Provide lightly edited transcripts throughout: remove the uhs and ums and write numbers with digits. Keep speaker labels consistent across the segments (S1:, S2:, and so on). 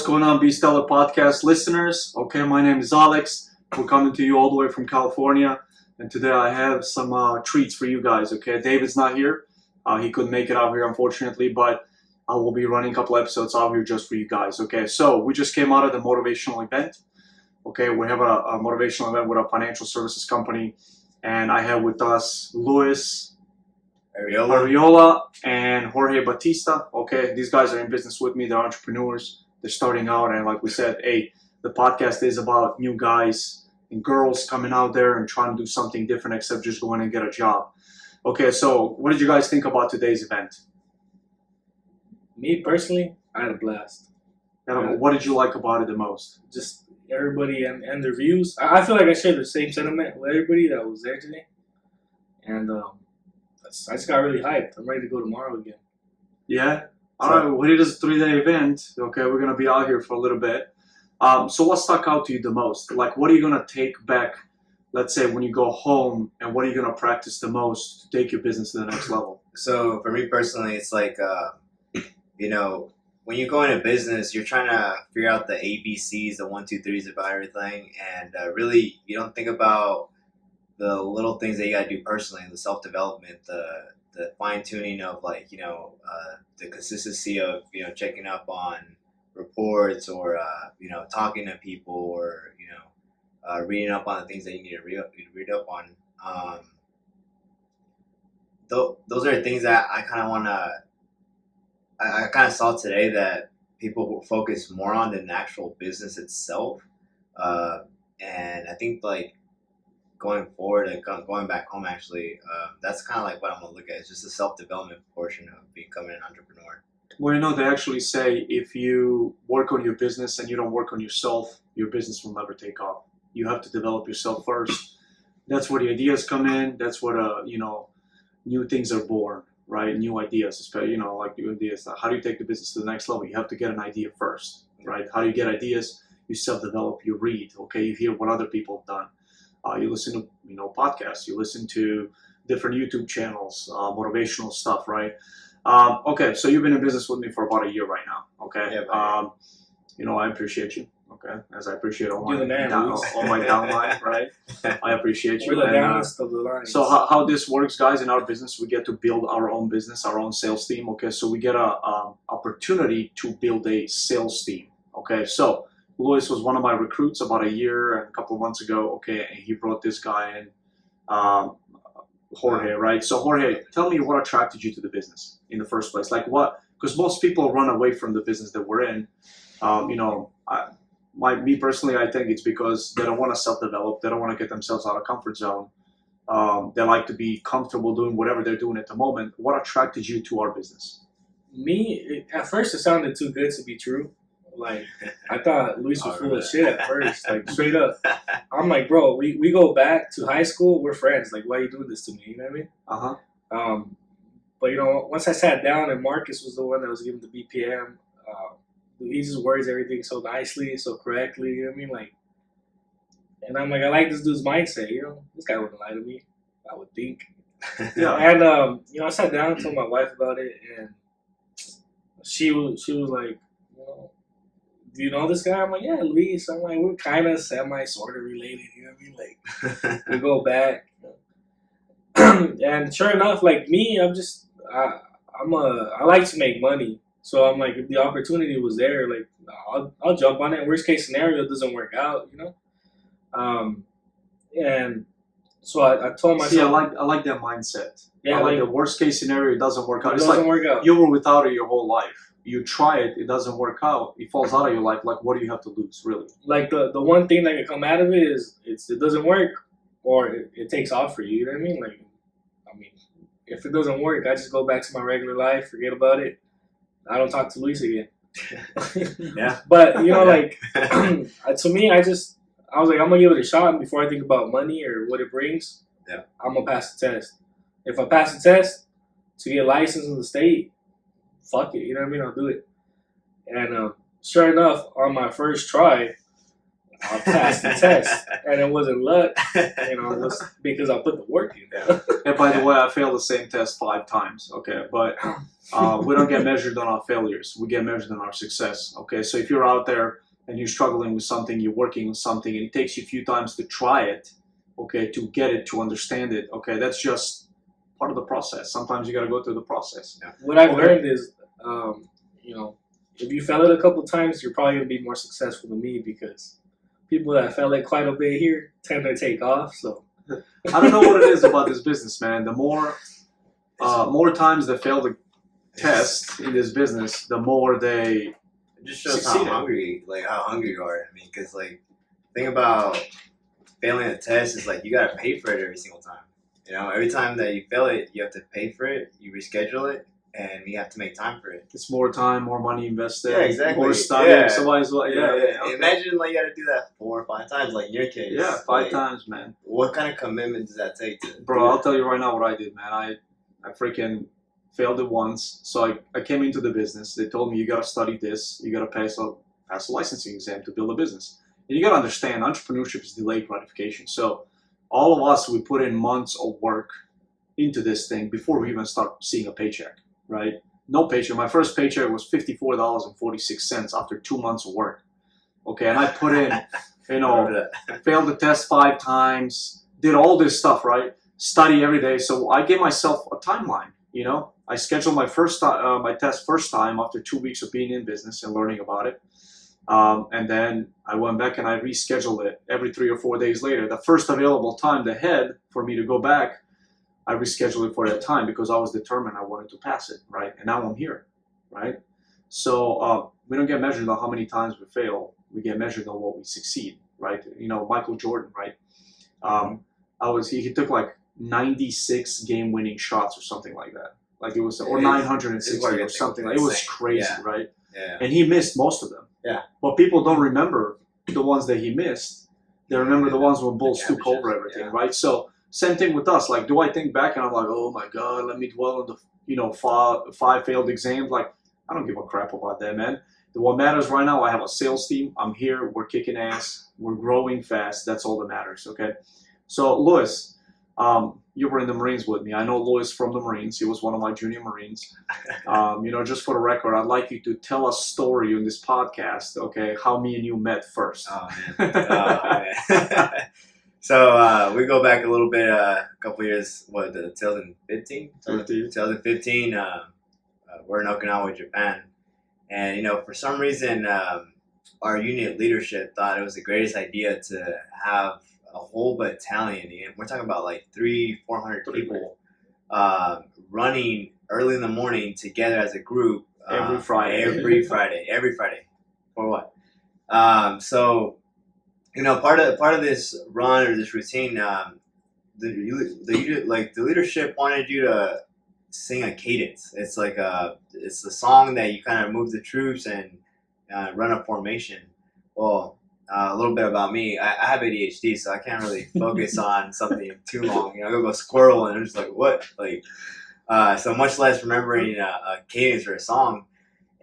S1: what's going on, Be Stellar podcast listeners? Okay, my name is Alex. We're coming to you all the way from California, and today I have some treats for you guys. Okay, David's not here. He couldn't make it out here, unfortunately, but I will be running a couple episodes out here just for you guys. Okay, so we just came out of the motivational event. Okay, we have a motivational event with a financial services company, and I have with us Luis Arreola and Jorge Bautista. Okay, these guys are in business with me. They're entrepreneurs. They're starting out, and like we said, hey, the podcast is about new guys and girls coming out there and trying to do something different except just going and get a job. Okay, so what did you guys think about today's event?
S2: Me personally, I had a blast.
S1: What did you like about it the most?
S2: Just everybody and their views. I feel like I shared the same sentiment with everybody that was there today, and I just got really hyped. I'm ready to go tomorrow again.
S1: Yeah. All right. Well, it is a 3-day event. Okay, we're gonna be out here for a little bit. So what stuck out to you the most? Like, what are you gonna take back? Let's say when you go home, and what are you gonna practice the most to take your business to the next level?
S3: So for me personally, it's like, when you go into business, you're trying to figure out the ABCs, the 1, 2, 3s about everything, and really you don't think about the little things that you gotta do personally, the self-development, the fine-tuning of the consistency of checking up on reports or talking to people or reading up on the things that you need to read up on. Those are things that I kind of want to. I kind of saw today that people will focus more on than the actual business itself, and I think going forward and going back home, actually, that's kind of like what I'm gonna look at. It's just the self-development portion of becoming an entrepreneur.
S1: Well, they actually say if you work on your business and you don't work on yourself, your business will never take off. You have to develop yourself first. That's where the ideas come in. That's where new things are born, right? New ideas, especially like new ideas. How do you take the business to the next level? You have to get an idea first, right? How do you get ideas? You self-develop. You read. Okay, you hear what other people have done. You listen to podcasts. You listen to different YouTube channels, motivational stuff, right? Okay, so you've been in business with me for about a year right now. Okay,
S3: yeah,
S1: I appreciate you. Okay, as I appreciate all my
S2: You're
S1: downline, right? I appreciate you.
S2: We're the downest of the line.
S1: So how this works, guys, in our business, we get to build our own business, our own sales team. Okay, so we get a opportunity to build a sales team. Okay, so Luis was one of my recruits about a year and a couple of months ago. Okay, and he brought this guy in, Jorge, right? So Jorge, tell me what attracted you to the business in the first place. Like what? Because most people run away from the business that we're in. Me personally, I think it's because they don't want to self-develop. They don't want to get themselves out of comfort zone. They like to be comfortable doing whatever they're doing at the moment. What attracted you to our business?
S2: Me, at first it sounded too good to be true. Like, I thought Luis was full of shit at first, like straight up. I'm like, bro, we go back to high school, we're friends. Like, why are you doing this to me? You know what I mean? But once I sat down and Marcus was the one that was giving the BPM, he just words everything so nicely, so correctly. You know what I mean? Like, and I'm like, I like this dude's mindset. This guy wouldn't lie to me. I would think.
S1: Yeah.
S2: And I sat down and told my wife about it, and she was like, do you know this guy? I'm like, yeah, Luis. I'm like, we're kind of sort of related. You know what I mean? Like, we go back. And sure enough, like me, I like to make money. So I'm like, if the opportunity was there, like, I'll jump on it. Worst case scenario, it doesn't work out, And so I told myself.
S1: See, I like that mindset.
S2: Yeah,
S1: I like the worst case scenario, it doesn't work out.
S2: It doesn't work out.
S1: You were without it your whole life. You try it, it doesn't work out. It falls out of your life. Like, what do you have to lose, really?
S2: Like, the one thing that can come out of it is it doesn't work, or it takes off for you. You know what I mean? Like, if it doesn't work, I just go back to my regular life, forget about it. I don't talk to Luis again.
S3: Yeah.
S2: But, to me, I was like, I'm going to give it a shot before I think about money or what it brings.
S3: Yeah.
S2: I'm going to pass the test. If I pass the test to get licensed in the state, fuck it. You know what I mean? I'll do it. And sure enough, on my first try, I'll pass the test. And it wasn't luck, it was because I put the work in.
S1: And by the way, I failed the same test 5 times, okay? But we don't get measured on our failures. We get measured on our success, okay? So if you're out there and you're struggling with something, you're working on something, and it takes you a few times to try it, okay, to get it, to understand it, okay, that's just part of the process. Sometimes you got to go through the process.
S2: Yeah. What I've learned is, if you fail it a couple times, you're probably going to be more successful than me, because people that fail it quite a bit here tend to take off. So
S1: I don't know what it is about this business, man. The more times they fail the test in this business, the more they
S3: it just shows
S1: succeed.
S3: how hungry you are. I mean, because think about failing a test is you got to pay for it every single time. Every time that you fail it, you have to pay for it. You reschedule it, and you have to make time for it.
S1: It's more time, more money invested.
S3: Yeah, exactly.
S1: More studying.
S3: Yeah.
S1: So might as well. Yeah.
S3: Okay. Imagine you got to do that 4 or 5 times, in your case.
S1: Yeah, 5 times, man.
S3: What kind of commitment does that take?
S1: Bro, I'll tell you right now what I did, man. I freaking failed it once. So I came into the business. They told me you got to study this. You got to pass a licensing exam to build a business. And you got to understand, entrepreneurship is delayed gratification. So all of us, we put in months of work into this thing before we even start seeing a paycheck, right? No paycheck. My first paycheck was $54.46 after 2 months of work. Okay, and I put in, failed the test 5 times, did all this stuff, right? Study every day. So I gave myself a timeline, I scheduled my my test first time after 2 weeks of being in business and learning about it. And then I went back and I rescheduled it every 3 or 4 days later. The first available time they had for me to go back, I rescheduled it for that time because I was determined I wanted to pass it, right? And now I'm here, right? So we don't get measured on how many times we fail. We get measured on what we succeed, right? Michael Jordan, right? He took 96 game-winning shots or something like that. It was, or 960 or something. It was crazy, right?
S3: Yeah.
S1: And he missed most of them.
S3: Yeah.
S1: But people don't remember the ones that he missed. They remember the ones when Bulls took over everything, right? So same thing with us. Do I think back and I'm like, oh my God, let me dwell on the 5 failed exams? I don't give a crap about that, man. What matters right now, I have a sales team. I'm here. We're kicking ass. We're growing fast. That's all that matters, okay? So, Louis, you were in the Marines with me. I know Louis from the Marines. He was one of my junior Marines. Just for the record, I'd like you to tell a story on this podcast, okay, how me and you met first.
S3: Oh, man. So we go back a little bit, a couple years, 2015? 2015, we're in Okinawa, Japan. And, for some reason, our unit leadership thought it was the greatest idea to have a whole battalion. We're talking about 300-400 people running early in the morning together as a group.
S1: Every Friday.
S3: Every Friday. For what? So, part of this run or this routine, the leadership wanted you to sing a cadence. It's it's a song that you kind of move the troops and run a formation. Well, a little bit about me. I have ADHD, so I can't really focus on something too long. I go squirrel, and I'm just what? So much less remembering a cadence or a song.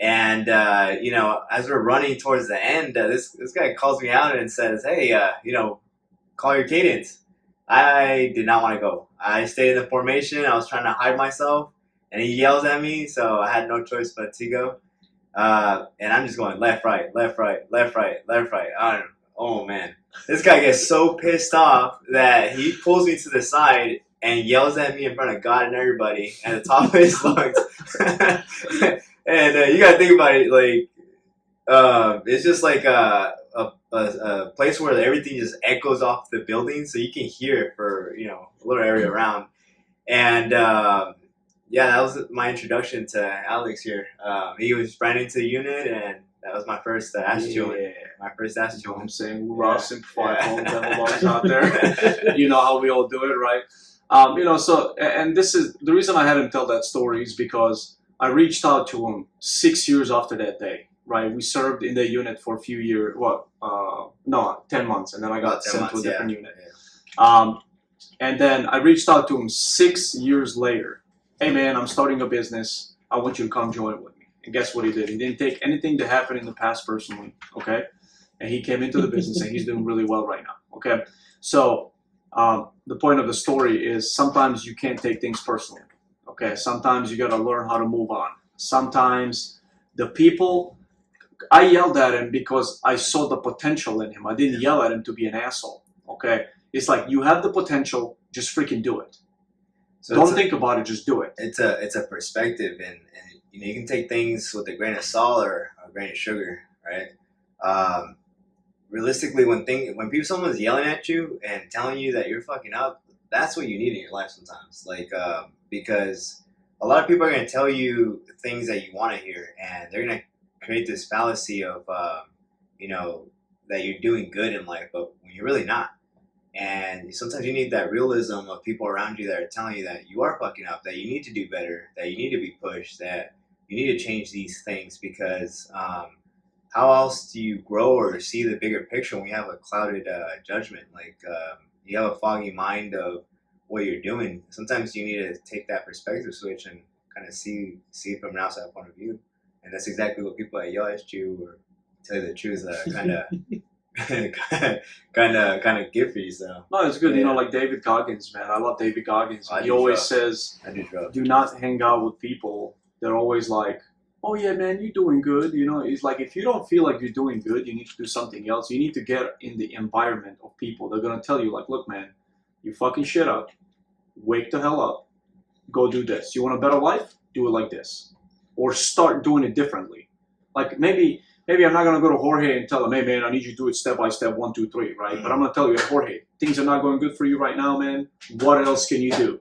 S3: And as we're running towards the end, this guy calls me out and says, "Hey, call your cadence." I did not want to go. I stayed in the formation. I was trying to hide myself, and he yells at me, so I had no choice but to go. And I'm just going left, right, left, right, left, right, left, right. Oh man, this guy gets so pissed off that he pulls me to the side and yells at me in front of God and everybody at the top of his lungs. And you gotta think about it, it's just a place where everything just echoes off the building, so you can hear it for a little area around. And that was my introduction to Alex here. He was brand new to the unit, and that was my first ass joint. My first ass joint.
S1: I'm saying we're simplified home devil dogs out there. You know how we all do it, right? So, and this is the reason I had him tell that story is because I reached out to him 6 years after that day, right? We served in the unit for a few years, 10 months, and then I got sent to a different unit. Yeah. And then I reached out to him 6 years later. Hey man, I'm starting a business. I want you to come join with me. And guess what he did? He didn't take anything that happened in the past personally, okay? and he came into the business and he's doing really well right now. Okay, so the point of the story is sometimes you can't take things personally. Okay, sometimes you got to learn how to move on. Sometimes the people, I yelled at him because I saw the potential in him. I didn't yell at him to be an asshole. Okay, it's like you have the potential, just freaking do it. So don't think about it, just do it.
S3: It's a perspective, and you know, you can take things with a grain of salt or a grain of sugar, right? Realistically, when someone's yelling at you and telling you that you're fucking up, that's what you need in your life sometimes. Like because a lot of people are gonna tell you things that you want to hear, and they're gonna create this fallacy of you know, that you're doing good in life, but when you're really not. And sometimes you need that realism of people around you that are telling you that you are fucking up, that you need to do better, that you need to be pushed, that you need to change these things, because how else do you grow or see the bigger picture when you have a clouded judgment? Like you have a foggy mind of what you're doing. Sometimes you need to take that perspective switch and kind of see it from an outside point of view. And that's exactly what people that yell at you, or tell you the truth, kind of give for yourself.
S1: No, it's good. Yeah. You know, like David Goggins, man. I love David Goggins. He always says, do not hang out with people. They're always like, oh yeah, man, you're doing good. You know, it's like, if you don't feel like you're doing good, you need to do something else. You need to get in the environment of people. They're going to tell you like, look, man, you fucking shit up. Wake the hell up. Go do this. You want a better life? Do it like this. Or start doing it differently. Like maybe I'm not going to go to Jorge and tell him, hey, man, I need you to do it step by step, 1, 2, 3, right? Mm-hmm. But I'm going to tell you, hey, Jorge, things are not going good for you right now, man. What else can you do?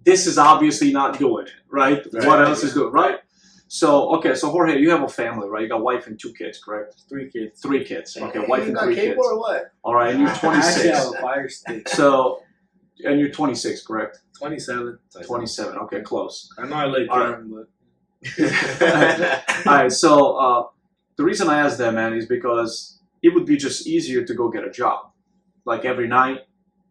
S1: This is obviously not doing it, right? What else is doing, right? So, okay, so Jorge, you have a family, right? You got a wife and 2 kids, correct?
S2: 3 kids.
S1: 3 kids. Okay, wife and 3 kids.
S3: Or what?
S1: All right, and you're 26.
S2: I actually have a fire stick.
S1: So, and you're 26, correct?
S2: 27.
S1: 27, okay, close.
S2: I know I look young, but...
S1: All right, so the reason I asked that, man, is because it would be just easier to go get a job. Like every night,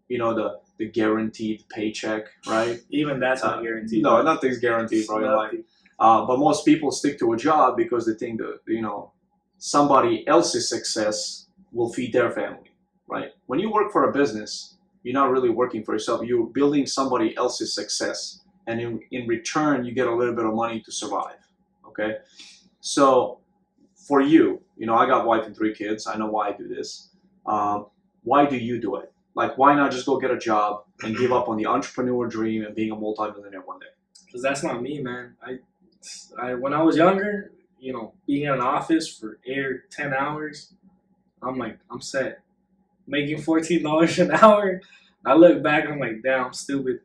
S1: you know, the guaranteed paycheck, right?
S2: Even that's not guaranteed.
S1: No, nothing's guaranteed, bro. Like, but most people stick to a job because they think that, you know, somebody else's success will feed their family, right? When you work for a business, you're not really working for yourself. You're building somebody else's success. And in return, you get a little bit of money to survive, okay? So for you, you know, I got wife and 3 kids. I know why I do this. Why do you do it? Like, why not just go get a job and give up on the entrepreneur dream and being a multimillionaire one day?
S2: Because that's not me, man. I when I was younger, you know, being in an office for 8 or 10 hours, I'm like, I'm set. Making $14 an hour, I look back, I'm like, damn, I'm stupid.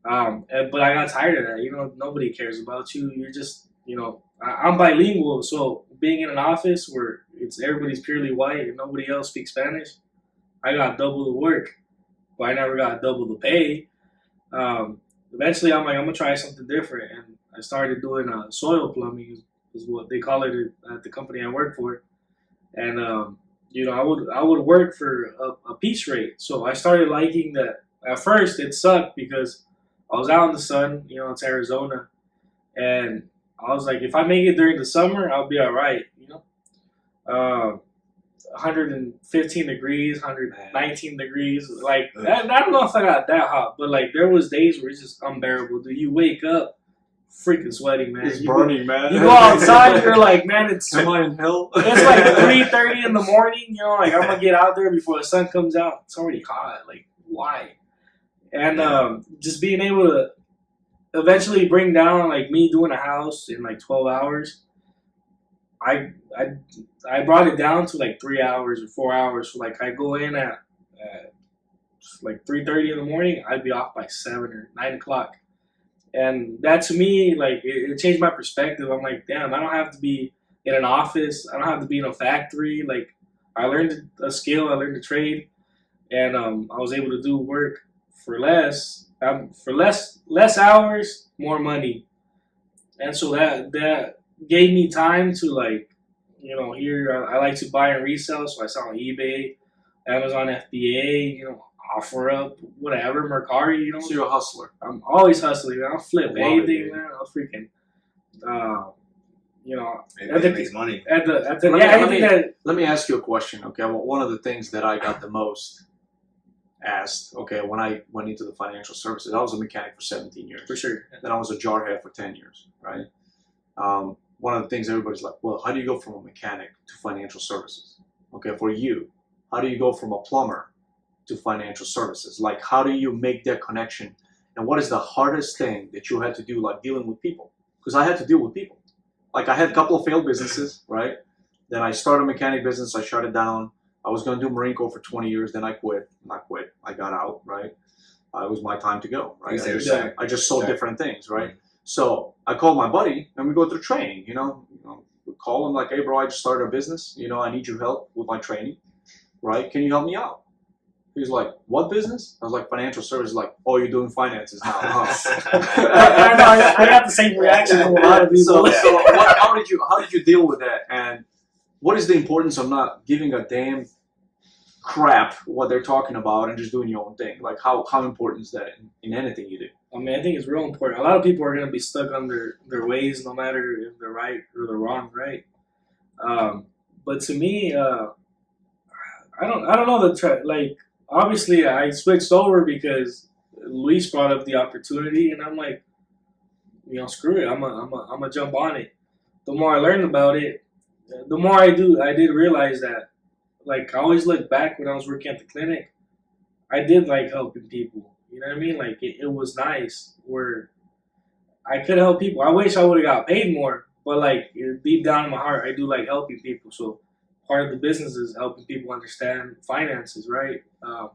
S2: But I got tired of that. You know, nobody cares about you. You're just, you know, I'm bilingual, so being in an office where everybody's purely white and nobody else speaks Spanish, I got double the work, but I never got double the pay. Eventually, I'm like, I'm gonna try something different, and I started doing soil plumbing, is what they call it at the company I work for, and you know, I would work for a piece rate. So I started liking that. At first, it sucked because I was out in the sun, you know, it's Arizona, and I was like, if I make it during the summer, I'll be all right, you know. 115 degrees, 119 degrees, like, I don't know if I got that hot, but like, there was days where it's just unbearable, dude. You wake up freaking sweating, man.
S1: It's burning, man.
S2: You go outside, you're like, man,
S1: am I in hell?
S2: It's like 3:30 in the morning, you know, like, I'm gonna get out there before the sun comes out. It's already hot, like, why? And just being able to eventually bring down, like, me doing a house in like 12 hours, I brought it down to like 3 hours or 4 hours. So like, I go in at like 3:30 in the morning, I'd be off by 7 or 9 o'clock. And that, to me, like, it changed my perspective. I'm like, damn, I don't have to be in an office. I don't have to be in a factory. Like, I learned a skill, I learned a trade, and I was able to do work for less hours, more money. And so that gave me time to, like, you know, here I like to buy and resell, so I sell on eBay, Amazon FBA, you know, OfferUp, whatever, Mercari, you know.
S1: So you're a hustler.
S2: I'm always hustling, man. I'll flip anything, man. I'll freaking, you know,
S3: Maybe it makes money.
S2: at the
S1: Let me ask you a question, okay? Well, one of the things that I got the most asked, okay, when I went into the financial services, I was a mechanic for 17 years.
S2: for sure.
S1: Then I was a jarhead for 10 years, right? One of the things everybody's like, well, how do you go from a mechanic to financial services? Okay, for you, how do you go from a plumber to financial services? Like, how do you make that connection? And what is the hardest thing that you had to do, like dealing with people? Because I had to deal with people. Like, I had a couple of failed businesses, right? Then I started a mechanic business, I shut it down. I was going to do Marine Corps for 20 years, then I quit. Not quit, I got out, right? It was my time to go, right? I just sold different things, right? Mm-hmm. So I called my buddy, and we go through training, we call him like, hey, bro, I just started a business. I need your help with my training, right? Can you help me out? He's like, what business? I was like, financial services. Like, oh, you're doing finances now, huh?
S2: I got the same reaction from a lot of people.
S1: How did you deal with that? And what is the importance of not giving a damn crap what they're talking about and just doing your own thing? Like, how important is that in anything you do?
S2: I mean, I think it's real important. A lot of people are going to be stuck on their ways, no matter if they're right or they're wrong, right? But to me, I don't know like, obviously I switched over because Luis brought up the opportunity, and I'm like, screw it, I'm a jump on it. The more I learned about it, the more I did realize that, like, I always look back when I was working at the clinic, I did like helping people. You know what I mean? Like, it was nice where I could help people. I wish I would have got paid more, but like, deep down in my heart, I do like helping people. So part of the business is helping people understand finances, right? How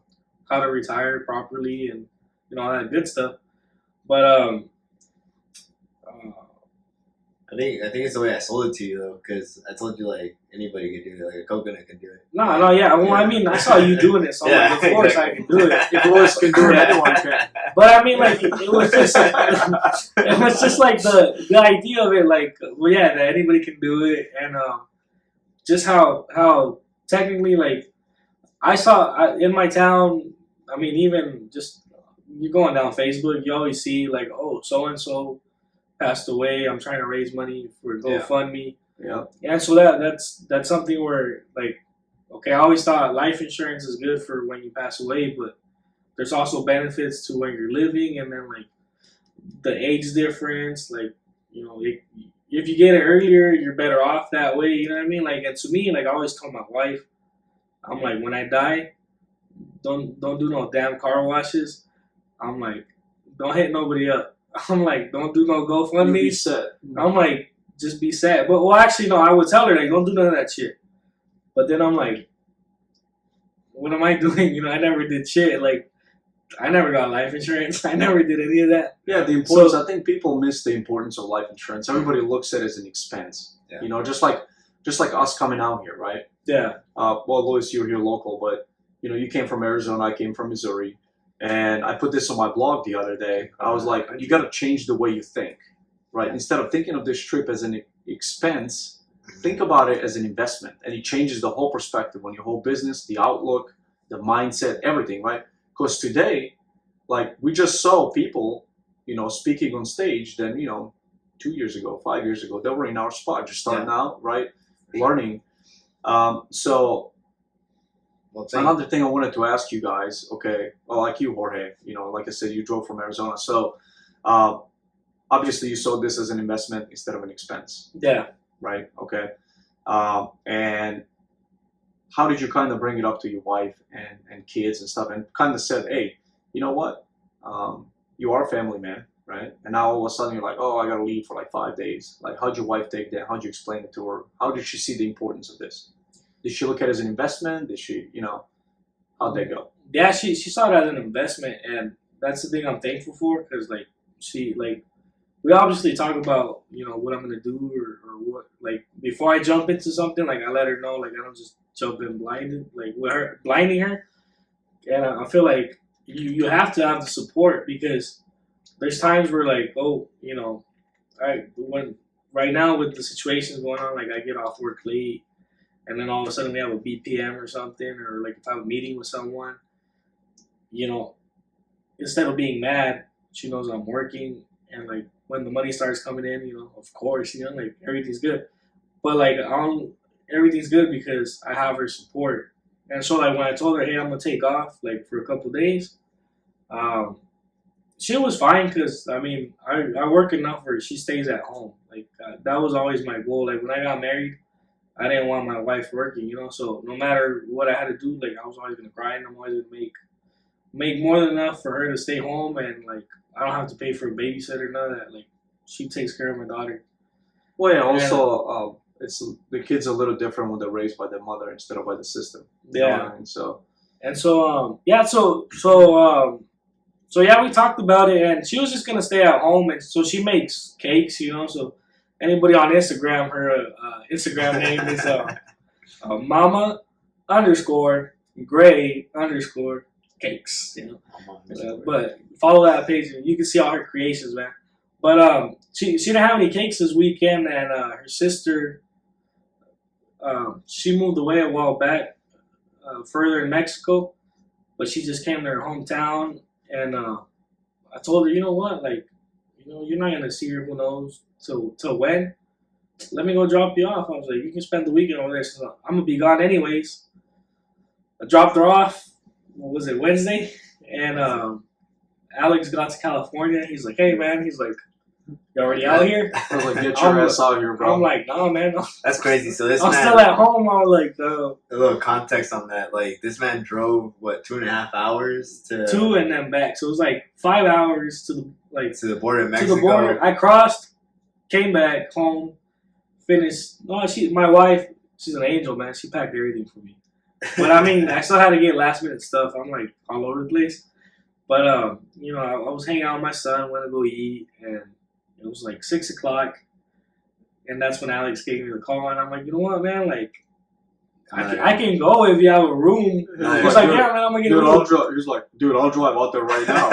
S2: to retire properly and all that good stuff. But
S3: I think it's the way I sold it to you though, because I told you like anybody could do it, like a coconut could do it.
S2: No, yeah. Well, I mean, I saw you doing it, so I'm like, of course I can do it.
S1: If Luis can do it, anyone can.
S2: But I mean, like, it was just like the idea of it, like, well, yeah, that anybody can do it, and just how technically, like, I saw in my town. I mean, even just you're going down Facebook, you always see like, oh, so and so passed away. I'm trying to raise money for GoFundMe.
S1: Yeah.
S2: And so that's something where, like, okay, I always thought life insurance is good for when you pass away, but there's also benefits to when you're living, and then like the age difference, like, if you get it earlier, you're better off that way. You know what I mean? Like, and to me, like, I always tell my wife, I'm like, when I die, don't do no damn car washes. I'm like, don't hit nobody up. I'm like, don't do no GoFundMe.
S1: Be set.
S2: I'm like, just be sad. But, well, actually, no, I would tell her, like, don't do none of that shit. But then I'm like, what am I doing? I never did shit. Like, I never got life insurance. I never did any of that.
S1: Yeah, the importance, I think people miss the importance of life insurance. Everybody looks at it as an expense. Yeah. Just like us coming out here, right?
S2: Yeah.
S1: Well, Luis, you're here local, but, you came from Arizona, I came from Missouri. And I put this on my blog the other day. I was like, you got to change the way you think, right? Instead of thinking of this trip as an expense, think about it as an investment. And it changes the whole perspective on your whole business, the outlook, the mindset, everything, right? Because today, like, we just saw people, speaking on stage, then, 2 years ago, 5 years ago, they were in our spot, just starting out, right? Learning. So another thing I wanted to ask you guys, okay, well, like you, Jorge, like I said, you drove from Arizona. So obviously you saw this as an investment instead of an expense.
S2: Yeah.
S1: Right? Okay. And how did you kind of bring it up to your wife and kids and stuff, and kind of said, hey, you know what? You are a family man, right? And now all of a sudden you're like, oh, I got to leave for like 5 days. Like, how'd your wife take that? How'd you explain it to her? How did she see the importance of this? Did she look at it as an investment? Did she, how'd that go?
S2: Yeah, she saw it as an investment, and that's the thing I'm thankful for, because, like, we obviously talk about, what I'm going to do or what, like, before I jump into something, like, I let her know, like, I don't just jump in blinding her, and I feel like you have to have the support, because there's times where, like, right now with the situations going on, like, I get off work late, and then all of a sudden we have a BPM or something, or like if I have a meeting with someone, instead of being mad, she knows I'm working, and like when the money starts coming in, of course, like everything's good. But like everything's good because I have her support. And so like when I told her, hey, I'm gonna take off like for a couple days, um, she was fine because I work enough where she stays at home. Like that was always my goal. Like when I got married, I didn't want my wife working, So no matter what I had to do, like I was always gonna grind. I'm always gonna make more than enough for her to stay home, and like I don't have to pay for a babysitter, none of that. Like she takes care of my daughter.
S1: Well, yeah. Also, it's the kids are a little different when they're raised by their mother instead of by the system. You know what I mean? So.
S2: And so so yeah, we talked about it, and she was just gonna stay at home, and so she makes cakes, So anybody on Instagram, her Instagram name is mama underscore gray underscore cakes, but follow that page, and you can see all her creations, man. But she didn't have any cakes this weekend, and her sister, she moved away a while back, further in Mexico, but she just came to her hometown, and I told her, you know what, like, you're not gonna see her, who knows, till when. Let me go drop you off. I was like, you can spend the weekend over there. So I'm gonna be gone anyways. I dropped her off. What was it, Wednesday? And Alex got to California. He's like, hey man. He's like, you already out here?
S1: I was like, get your ass out here, bro.
S2: I'm like, nah, man.
S3: That's crazy. So this
S2: I'm
S3: man,
S2: still at home. I was like,
S3: a little context on that. Like this man drove 2.5 hours to
S2: 2 and then back. So it was like 5 hours to
S3: the border of Mexico.
S2: To the border. I crossed, came back home, finished. No, my wife, she's an angel, man. She packed everything for me. But I still had to get last minute stuff. I'm like all over the place. But I was hanging out with my son, went to go eat, and it was like 6 o'clock, and that's when Alex gave me the call, and I'm like, you know what, man, like, I can go if you have a room. He's like, yeah, man, I'm gonna get a room.
S1: He's like, dude, I'll drive out there right now.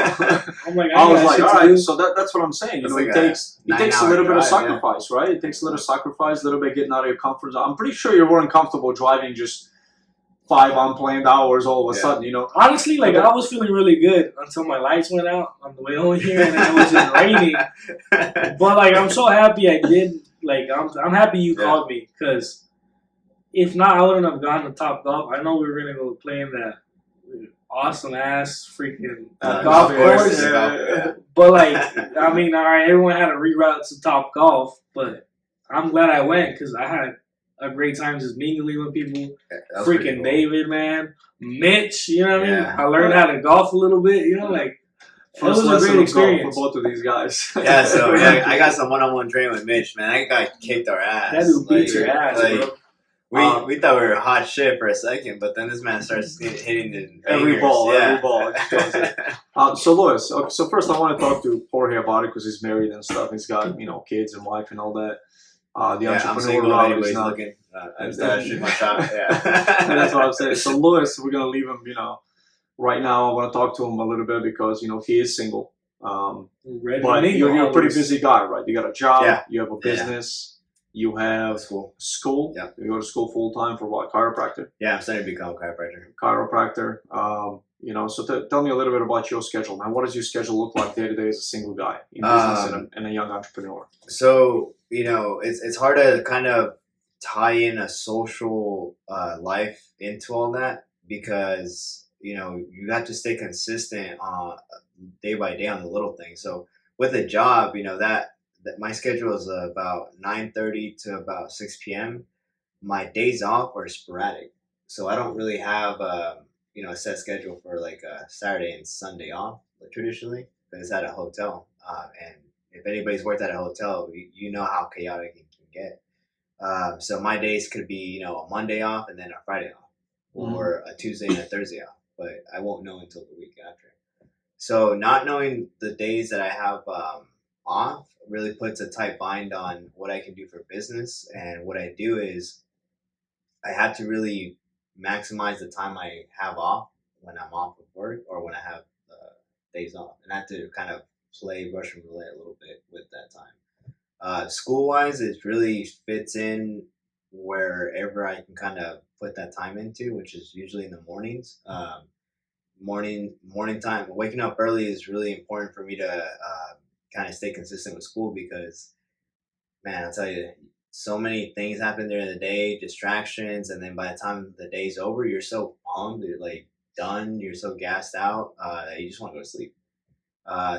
S2: I'm like,
S1: I was like, all right, so that's what I'm saying.
S3: Like
S1: it takes a little bit of sacrifice, right? It takes a little sacrifice, a little bit getting out of your comfort zone. I'm pretty sure you weren't comfortable driving just 5 unplanned hours all of a sudden,
S2: Honestly, like, I was feeling really good until my lights went out on the way over here, and then it was just raining. But, like, I'm so happy I did. Like, I'm happy you called me, because if not, I wouldn't have gone to Top Golf. I know we were going to go play in that awesome-ass freaking golf course.
S3: Yeah.
S2: But, like, all right, everyone had to reroute to Top Golf, but I'm glad I went, because I had a great time just mingling with people. Freaking cool. David, man. Mitch, you know what I mean? I learned how to golf a little bit, like,
S1: First
S2: it was a great experience
S1: for both of these guys.
S3: Yeah, so I got some one-on-one training with Mitch, man. That guy kicked our ass.
S2: That dude beat your ass, bro.
S3: We thought we were hot shit for a second, but then this man starts hitting the
S1: every ball. So Louis, so first I want to talk to Jorge about it because he's married and stuff. He's got kids and wife and all that. The entrepreneur route is not
S3: looking. Shoot my shot. Yeah,
S1: that's what I'm saying. So Louis, we're gonna leave him. Right now I want to talk to him a little bit because he is single. But you're a pretty busy guy, right? You got a job. You have a business. You have school.
S3: Yeah.
S1: You go to school full time for what? Chiropractor.
S3: Yeah, I'm starting to become a chiropractor.
S1: So tell me a little bit about your schedule, man. What does your schedule look like day to day as a single guy in business and a young entrepreneur?
S3: So it's hard to kind of tie in a social life into all that because you have to stay consistent day by day on the little things. So with a job, that my schedule is about 9:30 to about 6 p.m. My days off are sporadic, so I don't really have a set schedule for like a Saturday and Sunday off traditionally. But it's at a hotel, and if anybody's worked at a hotel, you know how chaotic it can get. So my days could be a Monday off and then a Friday off, or a Tuesday and a Thursday off. But I won't know until the week after. So not knowing the days that I have off really puts a tight bind on what I can do for business. And what I do is I have to really maximize the time I have off when I'm off of work or when I have days off. And I have to kind of play Russian roulette a little bit with that time. School-wise, it really fits in wherever I can kind of put that time into, which is usually in the mornings. Morning time, waking up early is really important for me to kind of stay consistent with school because, man, I'll tell you, so many things happen during the day, distractions, and then by the time the day's over, you're so pumped, you're like done, you're so gassed out that you just want to go to sleep.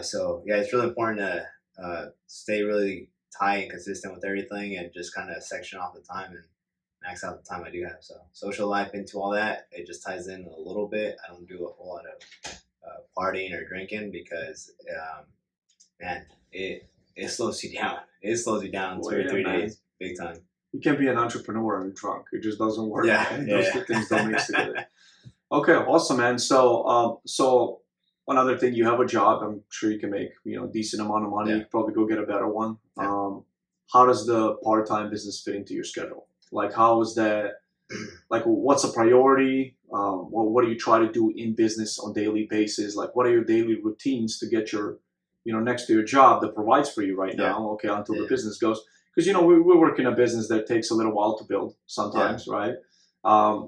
S3: So yeah, it's really important to stay really tight and consistent with everything, and just kind of section off the time and max out the time I do have. So social life into all that, it just ties in a little bit. I don't do a whole lot of partying or drinking because, man, it slows you down. It slows you down
S1: Well,
S3: 2 or
S1: yeah,
S3: 3
S1: man.
S3: days, big time.
S1: You can't be an entrepreneur and drunk. It just doesn't work.
S3: Yeah,
S1: Man.
S3: yeah.
S1: Those two things don't mix together. Okay, awesome, man. So another thing, you have a job. I'm sure you can make decent amount of money.
S3: Yeah.
S1: You could probably go get a better one.
S3: Yeah.
S1: How does the part-time business fit into your schedule? Like, how is that? Like, what's a priority? What do you try to do in business on daily basis? Like, what are your daily routines to get your, next to your job that provides for you right
S3: Yeah.
S1: now? Okay, until the
S3: Yeah.
S1: business goes, because we work in a business that takes a little while to build sometimes, right?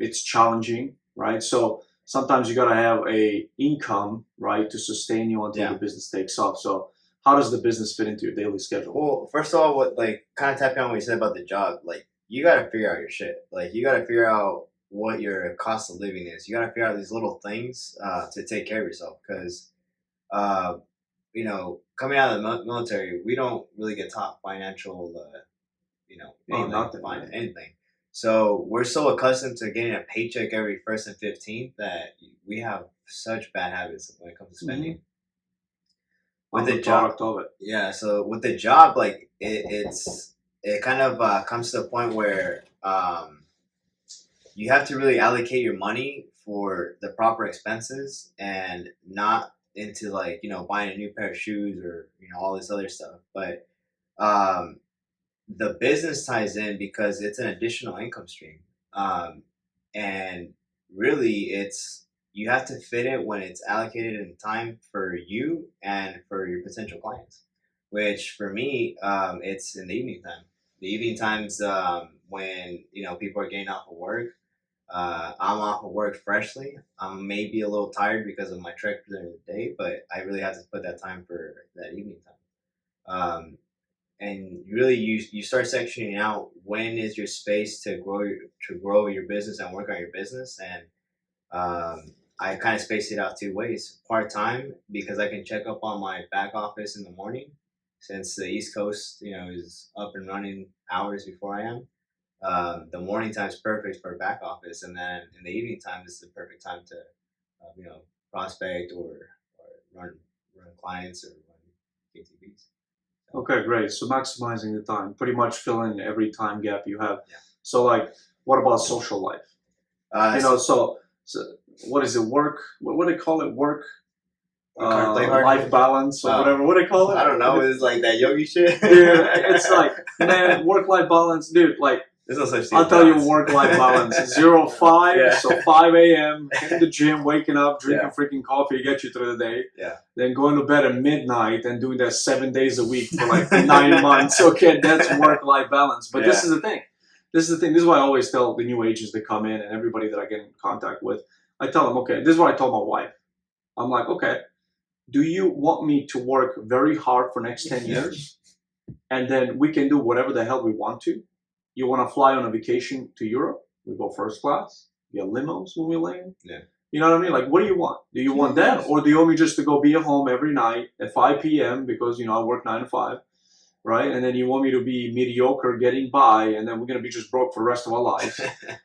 S1: It's challenging, right? So sometimes you gotta have a income, right, to sustain you until
S3: Yeah.
S1: the business takes off. So how does the business fit into your daily schedule?
S3: Well, first of all, what like kind of tapping on what you said about the job, like you got to figure out your shit. Like you got to figure out what your cost of living is. You got to figure out these little things to take care of yourself because, coming out of the military, we don't really get taught financial,
S1: Nothing,
S3: find
S1: man.
S3: anything. So we're so accustomed to getting a paycheck every 1st and 15th that we have such bad habits when it comes to spending.
S1: I'm
S3: With
S1: the
S3: the job,
S1: product of it.
S3: yeah. So with the job, like it kind of comes to the point where you have to really allocate your money for the proper expenses and not into like buying a new pair of shoes or all this other stuff. But the business ties in because it's an additional income stream, and really you have to fit it when it's allocated in time for you and for your potential clients, which for me, it's in the evening time. The evening times when people are getting off of work. I'm off of work freshly. I'm maybe a little tired because of my trek during the day, but I really have to put that time for that evening time. And really, you start sectioning out when is your space to grow your business and work on your business. And I kind of space it out 2 ways: part time because I can check up on my back office in the morning, since the East Coast is up and running hours before I am. The morning time is perfect for back office, and then in the evening time is the perfect time to, prospect or run clients or run KTVs.
S1: Okay, great. So maximizing the time, pretty much filling every time gap you have.
S3: Yeah.
S1: So like, what about social life? So what is it? Work? What do they call it? Work?
S3: Work hard, play hard.
S1: Life balance or whatever. What do they call it?
S3: I don't know. It's like that yogi shit.
S1: Dude, it's like, man, work-life balance, dude. Like,
S3: There's no such thing.
S1: I'll
S3: as
S1: tell you,
S3: balance.
S1: work-life balance. 0-5,
S3: Yeah.
S1: so 5 a.m. in the gym, waking up, drinking
S3: Yeah.
S1: freaking coffee to get you through the day.
S3: Yeah.
S1: Then going to bed at midnight and doing that 7 days a week for like 9 months. Okay, that's work-life balance. But this is the thing. This is why I always tell the new agents that come in and everybody that I get in contact with. I tell them, okay, this is what I told my wife. I'm like, okay, do you want me to work very hard for next 10 years? And then we can do whatever the hell we want to. You want to fly on a vacation to Europe? We go first class. You get limos when we land.
S3: Yeah.
S1: You know what I mean? Like, what do you want? Do you want that? Or do you want me just to go be at home every night at 5 p.m. because, I work 9 to 5, right? And then you want me to be mediocre getting by, and then we're going to be just broke for the rest of our lives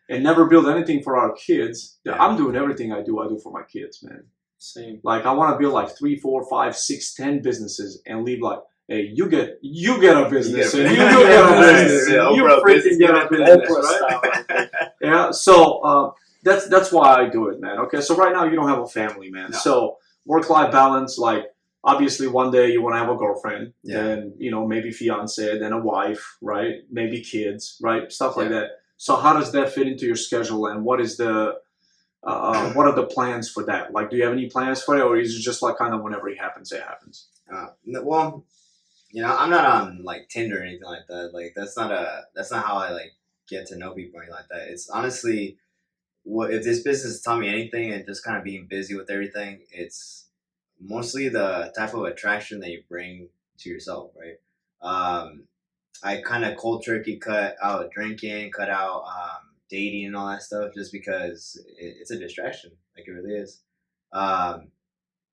S1: and never build anything for our kids.
S3: Yeah.
S1: I'm doing everything I do for my kids, man.
S2: Same.
S1: Like, I want to build like 3, 4, 5, 6, 10 businesses and leave like, hey, you get a business, and you get a business, and you freaking get a business, right? Yeah. So that's why I do it, man. Okay. So right now you don't have a family, man.
S3: No.
S1: So work-life balance, like obviously one day you want to have a girlfriend, then maybe fiance, then a wife, right? Maybe kids, right? Stuff like that. So how does that fit into your schedule, and what is the what are the plans for that? Like, do you have any plans for it, or is it just like kind of whenever it happens, it happens?
S3: Well, I'm not on like Tinder or anything like that. Like that's not how I like get to know people or anything like that. It's honestly, if this business taught me anything, and just kind of being busy with everything, it's mostly the type of attraction that you bring to yourself, right? I kind of cold turkey cut out drinking, cut out dating and all that stuff, just because it's a distraction. Like, it really is.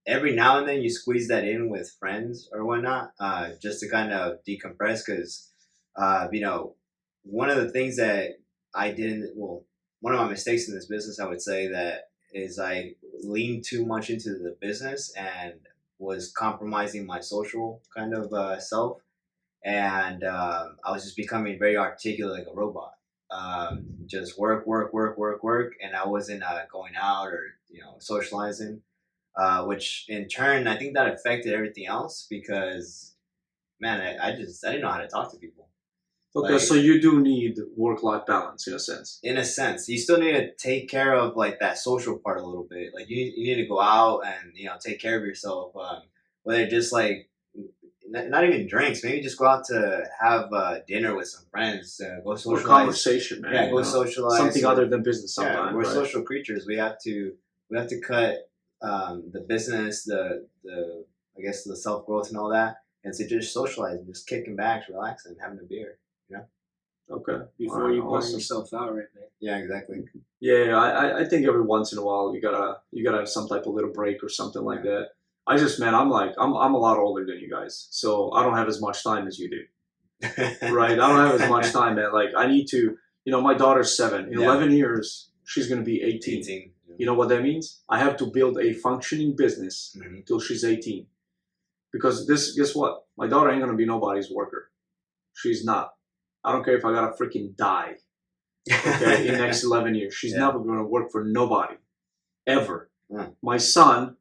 S3: Every now and then you squeeze that in with friends or whatnot, just to kind of decompress. Because, one of the things that one of my mistakes in this business, I would say, that is I leaned too much into the business and was compromising my social kind of self. And I was just becoming very articulate, like a robot. Just work, and I wasn't going out or socializing, which in turn I think that affected everything else, because man, I didn't know how to talk to people.
S1: Okay, so you do need work-life balance in a sense.
S3: In a sense, you still need to take care of like that social part a little bit. Like, you need to go out and take care of yourself. Whether just like not even drinks, maybe just go out to have dinner with some friends, go socialize.
S1: Or conversation, man.
S3: Yeah, go socialize.
S1: Something other than business sometimes.
S3: Yeah, we're
S1: right?
S3: social creatures. We have to cut the business, the I guess the self growth and all that, and to just socialize and just kicking back, relaxing, having a beer.
S1: Okay.
S2: Before you burn yourself out, right there.
S3: Yeah, exactly.
S1: Yeah, I think every once in a while you gotta have some type of little break or something like that. I just, man, I'm a lot older than you guys, so I don't have as much time as you do. Right? I don't have as much time, man. Like, I need to, my daughter's 7. In 11 years, she's gonna be 18.
S3: Yeah.
S1: You know what that means? I have to build a functioning business till she's 18. Because guess what? My daughter ain't gonna be nobody's worker. She's not. I don't care if I gotta freaking die. Okay, in the next 11 years, she's never gonna work for nobody, ever. My son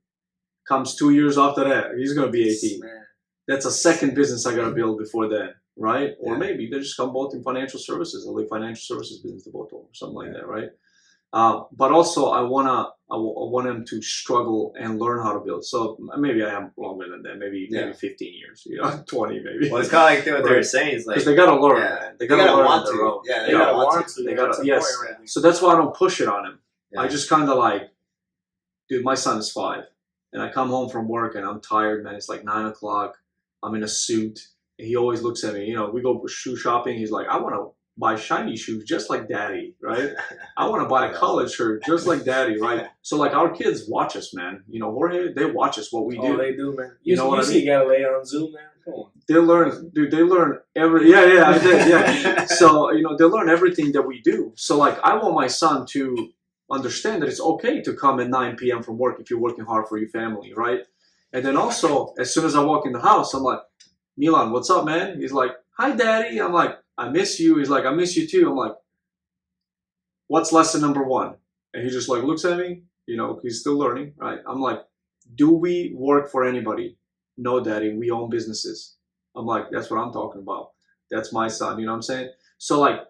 S1: comes 2 years after that. He's gonna be 18.
S2: Man.
S1: That's a second business I gotta build before then, right? Or maybe they just come both in financial services. I'll leave financial services business to both of them, or something like that, right? But also I want him to struggle and learn how to build. So maybe I am longer than that. Maybe 15 years, 20 maybe.
S3: Well, it's kind of like what they were saying. It's like,
S1: because they gotta learn, man. They gotta learn
S3: want
S1: on their
S3: to.
S1: own.
S3: Yeah,
S2: They gotta want to.
S1: They gotta.
S2: That's
S1: Yes.
S2: right there.
S1: So that's why I don't push it on him.
S3: Yeah.
S1: I just kind of like, dude, my son is 5, and I come home from work and I'm tired, man. It's like 9 o'clock. I'm in a suit. And he always looks at me. We go shoe shopping. He's like, I want to buy shiny shoes just like daddy, right? I want to buy a college shirt just like daddy, right? So like our kids watch us, man. Jorge, they watch us what we do.
S2: Oh, they do, man.
S1: You know what I
S2: see
S1: mean?
S2: Galileo on Zoom, man. Come on.
S1: They learn, dude. They learn I did, yeah. So they learn everything that we do. So like, I want my son to understand that it's okay to come at 9 p.m. from work if you're working hard for your family, right? And then also, as soon as I walk in the house, I'm like, Milan, what's up, man? He's like, hi, daddy. I'm like, I miss you. He's like, I miss you too. I'm like, what's lesson number 1? And he just like looks at me, he's still learning, right? I'm like, do we work for anybody? No, daddy, we own businesses. I'm like, that's what I'm talking about. That's my son, you know what I'm saying? So like,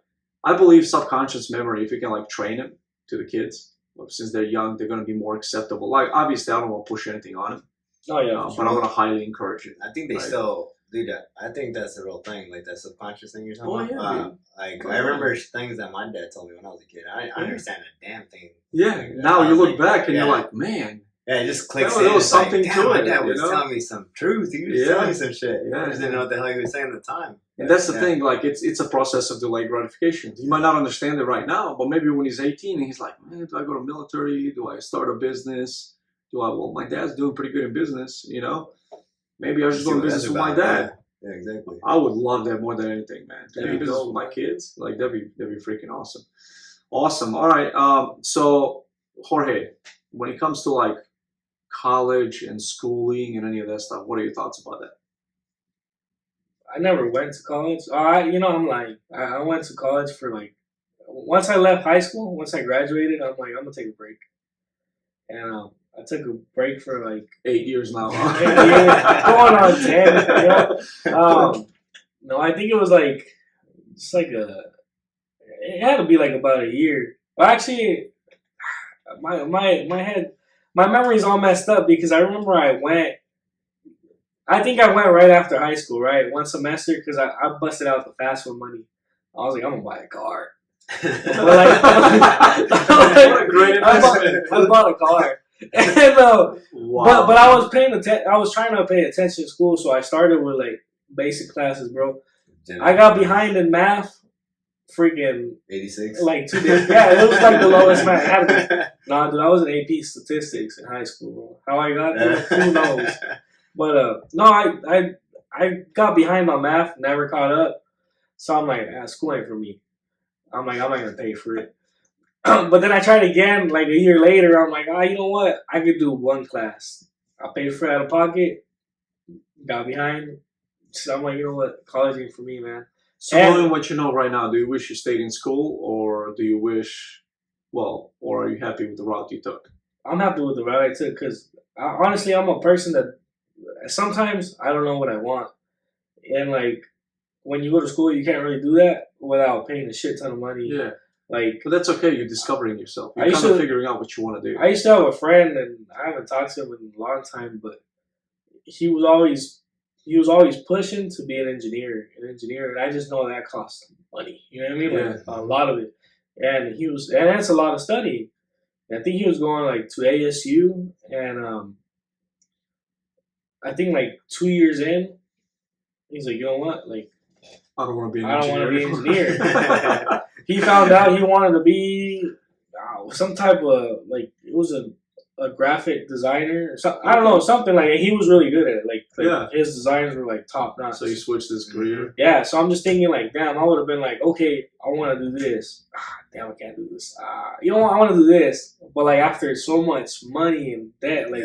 S1: I believe subconscious memory, if you can like train them to the kids, since they're young, they're going to be more acceptable. Like, obviously I don't want to push anything on them.
S2: Oh yeah.
S1: But I'm going to highly encourage it.
S3: I think they still do that. I think that's the real thing, like that subconscious thing you're talking about. Like, I remember things that my dad told me when I was a kid. I understand a damn thing.
S1: Yeah.
S3: Like,
S1: now you look back and you're like, man.
S3: Yeah, it just clicks
S1: there
S3: in.
S1: was something
S3: like,
S1: to
S3: my
S1: it.
S3: dad was telling me some truth. He was telling me some shit. I just didn't know what the hell he was saying at the time.
S1: And that's the thing. Like, it's a process of delayed gratification. He might not understand it right now, but maybe when he's 18 and he's like, man, do I go to military? Do I start a business? Well, my dad's doing pretty good in business, Maybe I should go in business with my dad.
S3: Yeah, exactly.
S1: I would love that more than anything, man. To do business with my kids, like that'd be freaking awesome. Awesome. All right. So Jorge, when it comes to like college and schooling and any of that stuff, what are your thoughts about that?
S2: I never went to college. I'm like, I went to college for like, once I left high school, once I graduated, I'm like, I'm gonna take a break, and I took a break for like
S1: 8 years now.
S2: 8 years, going on 10. No, I think it was like just like it had to be like about a year. Well, actually, my memory's all messed up because I remember I think I went right after high school, right? 1 semester, because I busted out the fast food money. I was like, I'm gonna buy a car.
S1: What a great investment.
S2: I bought a car. And,
S1: wow.
S2: but I was I was trying to pay attention in school, so I started with like basic classes, bro. I got behind in math. Freaking
S3: 86.
S2: like 2 days. Yeah, it was like the lowest math. It had to be. Nah, dude, I was in AP statistics in high school, bro. How I got there, who knows? But no, I got behind on math, never caught up. So I'm like, school ain't for me. I'm like, I'm not gonna pay for it. But then I tried again, like a year later. I'm like, you know what? I could do one class. I paid for it out of pocket. Got behind. So I'm like, you know what? College ain't for me, man.
S1: So knowing what you know right now, do you wish you stayed in school, or do you wish, or are you happy with the route you took?
S2: I'm happy with the route I took because honestly, I'm a person that sometimes I don't know what I want. And like when you go to school, you can't really do that without paying a shit ton of money.
S1: Yeah.
S2: Like,
S1: but that's okay. You're discovering yourself. You're kind of figuring out what you want to do.
S2: I used to have a friend, and I haven't talked to him in a long time, but he was always pushing to be an engineer, and I just know that costs money. You know what I mean? Like a lot of it. And that's a lot of studying. And I think he was going like to ASU, and I think like 2 years in, he's like, you know what? Like,
S1: I don't want to be an
S2: engineer. He found out he wanted to be some type of like it was a graphic designer or something. I don't know, something like he was really good at it. Like his designs were like top notch.
S1: So he switched his career.
S2: Yeah, so I'm just thinking like, damn, I would have been like, okay, I want to do this. Damn, I can't do this. You know what? I want to do this, but like after so much money and debt, like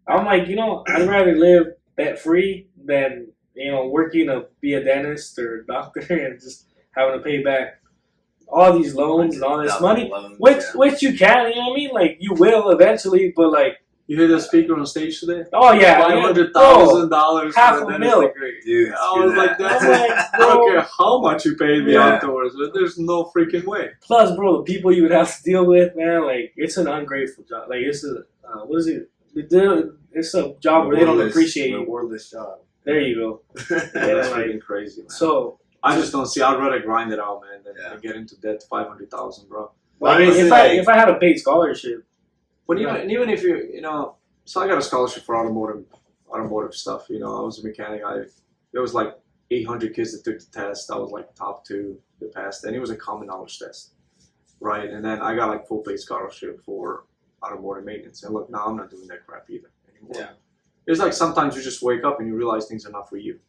S2: I'm like, you know, I'd rather live debt free than working to be a dentist or a doctor and just having to pay back all these loans and all this money, which you can, you know what I mean? Like you will eventually, but like
S1: you hear that speaker on stage today?
S2: Oh yeah,
S1: $500,000
S2: half a mil,
S3: dude.
S1: I was like, that's like, I don't care how much you paid me afterwards, but there's no freaking way.
S2: Plus, bro, the people you would have to deal with, man, like it's an ungrateful job. Like it's a what is it? It's a job where they don't appreciate you.
S3: Rewardless job.
S2: There you go.
S1: That's freaking crazy, man.
S2: So
S1: I just don't see. I'd rather grind it out, man, than get into debt. 500,000, bro.
S2: Well, I mean, if I had a paid scholarship,
S1: but even if so I got a scholarship for automotive stuff. I was a mechanic. There was like 800 kids that took the test. I was like top 2 that passed, and it was a common knowledge test, right? And then I got like full paid scholarship for automotive maintenance. And look, now I'm not doing that crap either anymore.
S2: Yeah.
S1: It's like sometimes you just wake up and you realize things are not for you.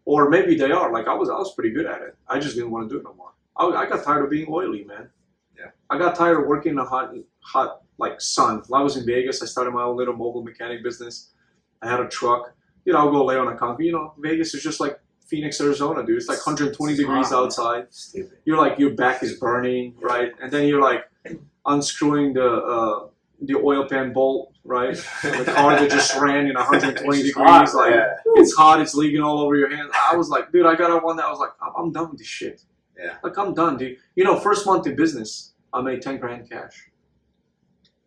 S1: Or maybe they are. Like I was pretty good at it. I just didn't want to do it no more. I got tired of being oily, man. Yeah. I got tired of working in a hot like sun. When I was in Vegas, I started my own little mobile mechanic business. I had a truck. I'll go lay on a concrete. Vegas is just like Phoenix, Arizona, dude. It's like 120 degrees outside. Stupid. You're like, your back is burning, right? And then you're like unscrewing the oil pan bolt, right? The car that just ran in 120 degrees, hot, it's hot, it's leaking all over your hands. I was like, dude, I got up one day, I was like, I'm done with this shit. Yeah. Like, I'm done, dude. First month in business, I made 10 grand cash.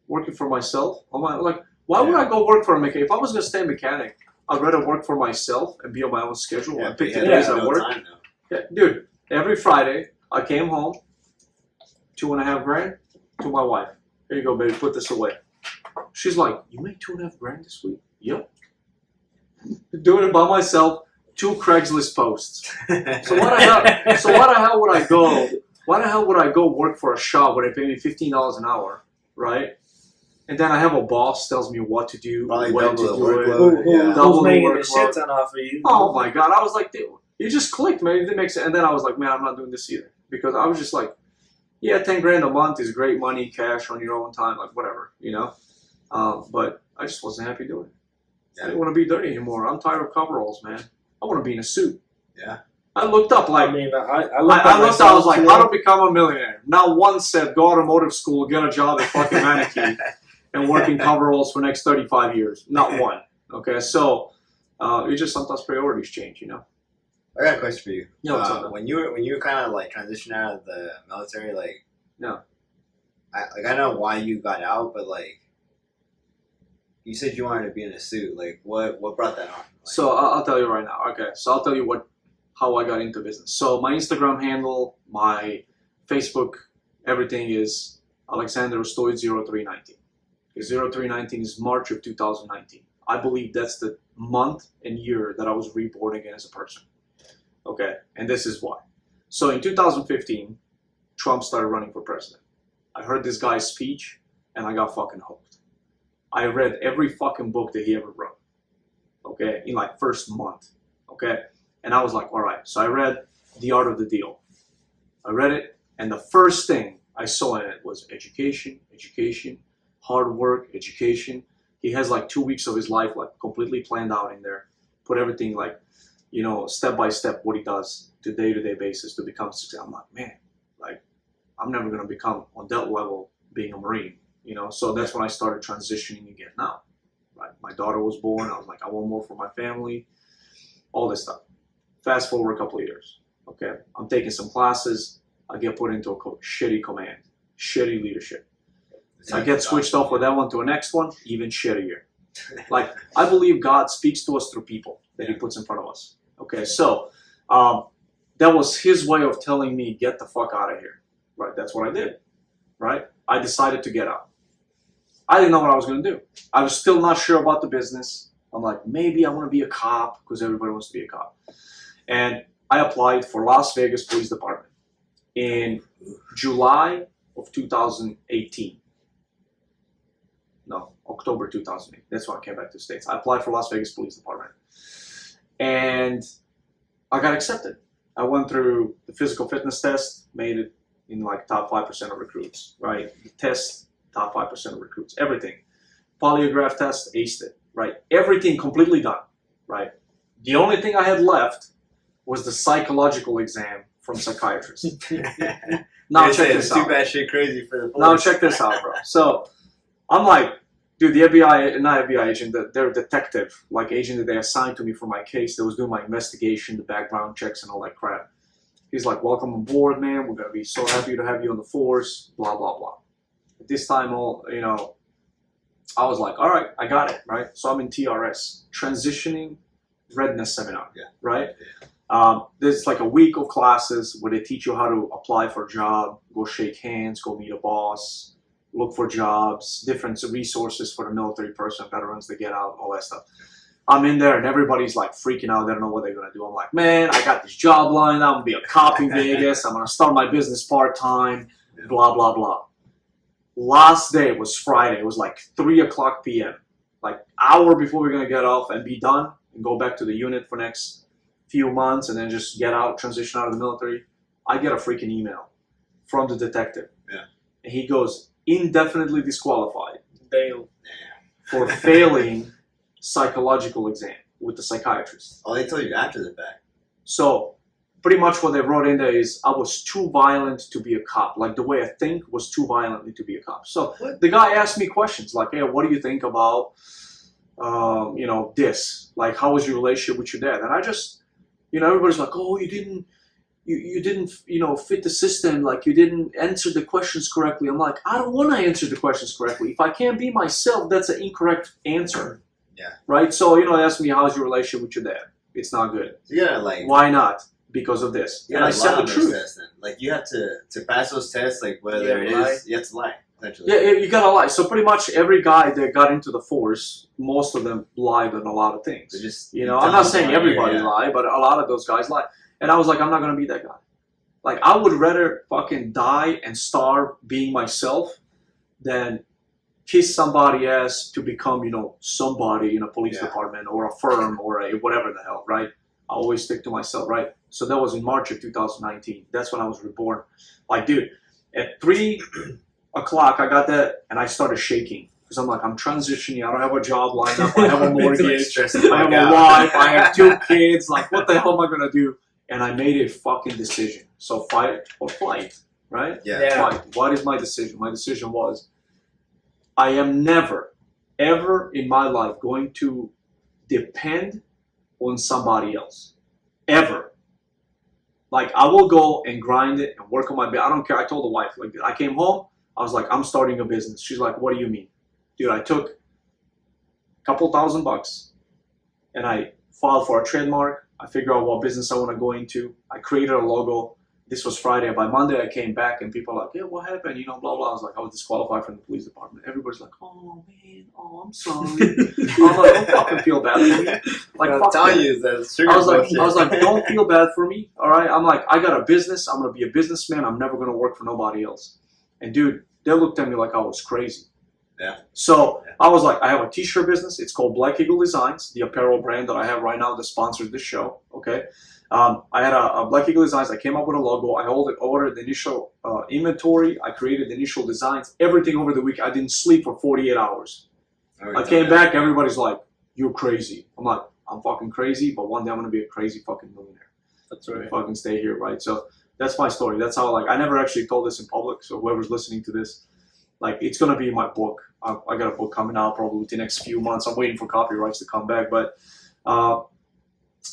S1: Working for myself, I'm like, why would I go work for a mechanic? If I was going to stay a mechanic, I'd rather work for myself and be on my own schedule and pick the days I work. Dude, every Friday, I came home, 2.5 grand to my wife. Here you go, baby, put this away. She's like, you make 2.5 grand this week? Yep. Doing it by myself, 2 Craigslist posts. So why the hell would I go? Why the hell would I go work for a shop where they pay me $15 an hour, right? And then I have a boss tells me what to do, when to do it.
S2: Who's making the shit ton off of you?
S1: Oh my god! I was like, dude, you just clicked, man. It didn't make sense. And then I was like, man, I'm not doing this either because I was just like, yeah, 10 grand a month is great money, cash on your own time, like whatever, But I just wasn't happy doing it. Yeah. I didn't want to be dirty anymore. I'm tired of coveralls, man. I want to be in a suit. Yeah. I looked up like I was like, how to become a millionaire. Not one said go automotive school, get a job at fucking mannequin, and work in coveralls for the next 35 years. Not one. Okay, so it's just sometimes priorities change,
S3: I got a question for you.
S1: Yeah, what's up,
S3: when you were kind of like transitioning out of the military, like I know why you got out, but like you said you wanted to be in a suit. Like what brought that on? Like,
S1: so I'll tell you right now. Okay, so I'll tell you how I got into business. So my Instagram handle, my Facebook, everything is Aleksandar Ostojic 0319. 0319 is March of 2019. I believe that's the month and year that I was reborn again as a person. Okay, and this is why. So in 2015, Trump started running for president. I heard this guy's speech and I got fucking hooked. I read every fucking book that he ever wrote. Okay, in like first month. Okay, and I was like, all right. So I read The Art of the Deal. I read it, and the first thing I saw in it was education, education, hard work, education. He has like 2 weeks of his life like completely planned out in there. Put everything like, you know, step by step what he does to day-to-day basis to become successful. I'm like, man, like I'm never gonna become on that level being a Marine, you know. So that's when I started transitioning again now. Right? My daughter was born. I was like, I want more for my family, all this stuff. Fast forward a couple of years. Okay, I'm taking some classes. I get put into a shitty command, shitty leadership. I get switched off with that one to the next one, even shittier. Like, I believe God speaks to us through people that He puts in front of us. Okay, so that was His way of telling me, get the fuck out of here. Right, that's what I did. Right, I decided to get out. I didn't know what I was going to do. I was still not sure about the business. I'm like, maybe I want to be a cop because everybody wants to be a cop. And I applied for Las Vegas Police Department in July of 2018. No, October 2008. That's when I came back to the States. I applied for Las Vegas Police Department. And I got accepted. I went through the physical fitness test, made it in like top 5% of recruits, right? The test, top 5% of recruits, everything. Polygraph test, aced it, right? Everything completely done, right? The only thing I had left was the psychological exam from psychiatrist. Now check this out.
S3: Too bad shit crazy for the police.
S1: Now check this out, bro. So I'm like, dude, the FBI, not FBI agent, their detective, like agent that they assigned to me for my case, that was doing my investigation, the background checks and all that crap. He's like, welcome on board, man. We're going to be so happy to have you on the force, blah, blah, blah. At this time, I was like, all right, I got it, right? So I'm in TRS, Transitioning Readiness Seminar, right? There's like a week of classes where they teach you how to apply for a job, go shake hands, go meet a boss, look for jobs, different resources for the military person, veterans that get out, all that stuff. I'm in there and everybody's like freaking out. They don't know what they're going to do. I'm like, man, I got this job lined up. I'm going to be a cop in Vegas. I'm going to start my business part-time, blah, blah, blah. Last day was Friday. It was like 3:00 p.m. Like hour before we're going to get off and be done and go back to the unit for next few months and then just get out, transition out of the military. I get a freaking email from the detective.
S3: Yeah.
S1: And he goes, indefinitely disqualified
S2: Damn.
S1: for failing psychological exam with the psychiatrist.
S3: Oh, they told you after the fact.
S1: So pretty much what they wrote in there is I was too violent to be a cop. Like the way I think was too violently to be a cop. So the guy asked me questions like, hey, what do you think about, this? Like, how was your relationship with your dad? And I just, everybody's like, oh, you didn't, fit the system. Like you didn't answer the questions correctly. I'm like, I don't want to answer the questions correctly. If I can't be myself, that's an incorrect answer.
S3: Yeah.
S1: Right? So, they asked me, how's your relationship with your dad? It's not good.
S3: So you gotta
S1: why not? Because of this. And I said the truth.
S3: Tests, then. Like you have to pass those tests, like whether it is, you have to lie.
S1: Yeah, you gotta lie. So pretty much every guy that got into the force, most of them lied on a lot of things. I'm not saying everybody lied, but a lot of those guys lie. And I was like, I'm not gonna be that guy. Like I would rather fucking die and starve being myself than kiss somebody ass to become, somebody in a police department or a firm or a whatever the hell, right? I always stick to myself, right? So that was in March of 2019. That's when I was reborn. Like, dude, at 3:00 I got that and I started shaking. Because I'm like, I'm transitioning. I don't have a job lined up. I have a mortgage. I have a wife. I have 2 kids. Like, what the hell am I going to do? And I made a fucking decision. So fight or flight, right?
S3: Yeah.
S1: Fight. What is my decision? My decision was, I am never, ever in my life going to depend on somebody else. Ever. Like, I will go and grind it and work on my business. I don't care. I told the wife, like, I came home. I was like, I'm starting a business. She's like, what do you mean? Dude, I took a couple $1,000 and I filed for a trademark. I figured out what business I want to go into. I created a logo. This was Friday. By Monday, I came back and people are like, yeah, what happened? You know, blah, blah. I was like, I was disqualified from the police department. Everybody's like, oh, man, oh, I'm sorry. I'm like, don't fucking feel bad for me. Like,
S3: I'm telling you, that's sugar
S1: I was
S3: bullshit.
S1: like, don't feel bad for me, all right? I'm like, I got a business. I'm going to be a businessman. I'm never going to work for nobody else. And, dude, they looked at me like I was crazy.
S3: Yeah.
S1: So I was like, I have a t-shirt business. It's called Black Eagle Designs, the apparel brand that I have right now that sponsors this show. Okay. I had a Black Eagle Designs. I came up with a logo. I ordered the initial inventory. I created the initial designs. Everything over the week. I didn't sleep for 48 hours. I came back. Everybody's like, you're crazy. I'm like, I'm fucking crazy, but one day I'm going to be a crazy fucking millionaire.
S2: That's right.
S1: Fucking stay here, right? So that's my story. That's how, like, I never actually told this in public. So whoever's listening to this, like, it's going to be in my book. I got a book coming out probably within the next few months. I'm waiting for copyrights to come back. But,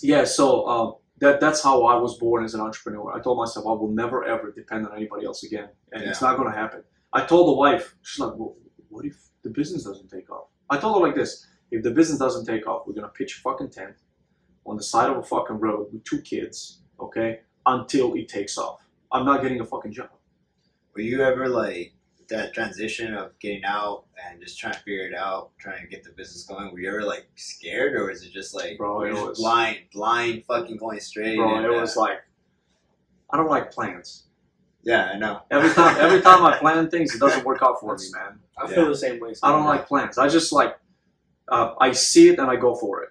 S1: yeah, so that's how I was born as an entrepreneur. I told myself I will never, ever depend on anybody else again. And it's not going to happen. I told the wife, she's like, well, what if the business doesn't take off? I told her like this, if the business doesn't take off, we're going to pitch a fucking tent on the side of a fucking road with 2 kids, okay, until it takes off. I'm not getting a fucking job.
S3: Were you ever like that transition of getting out and just trying to figure it out, trying to get the business going? Were you ever like scared, or is it just like
S1: Bro, it was
S3: blind fucking going straight?
S1: Bro,
S3: and,
S1: it was like, I don't like plans.
S3: Yeah, I know.
S1: Every time I plan things, it doesn't work out for me, man.
S2: I feel the same way.
S1: I don't like plans. I just like, I see it and I go for it.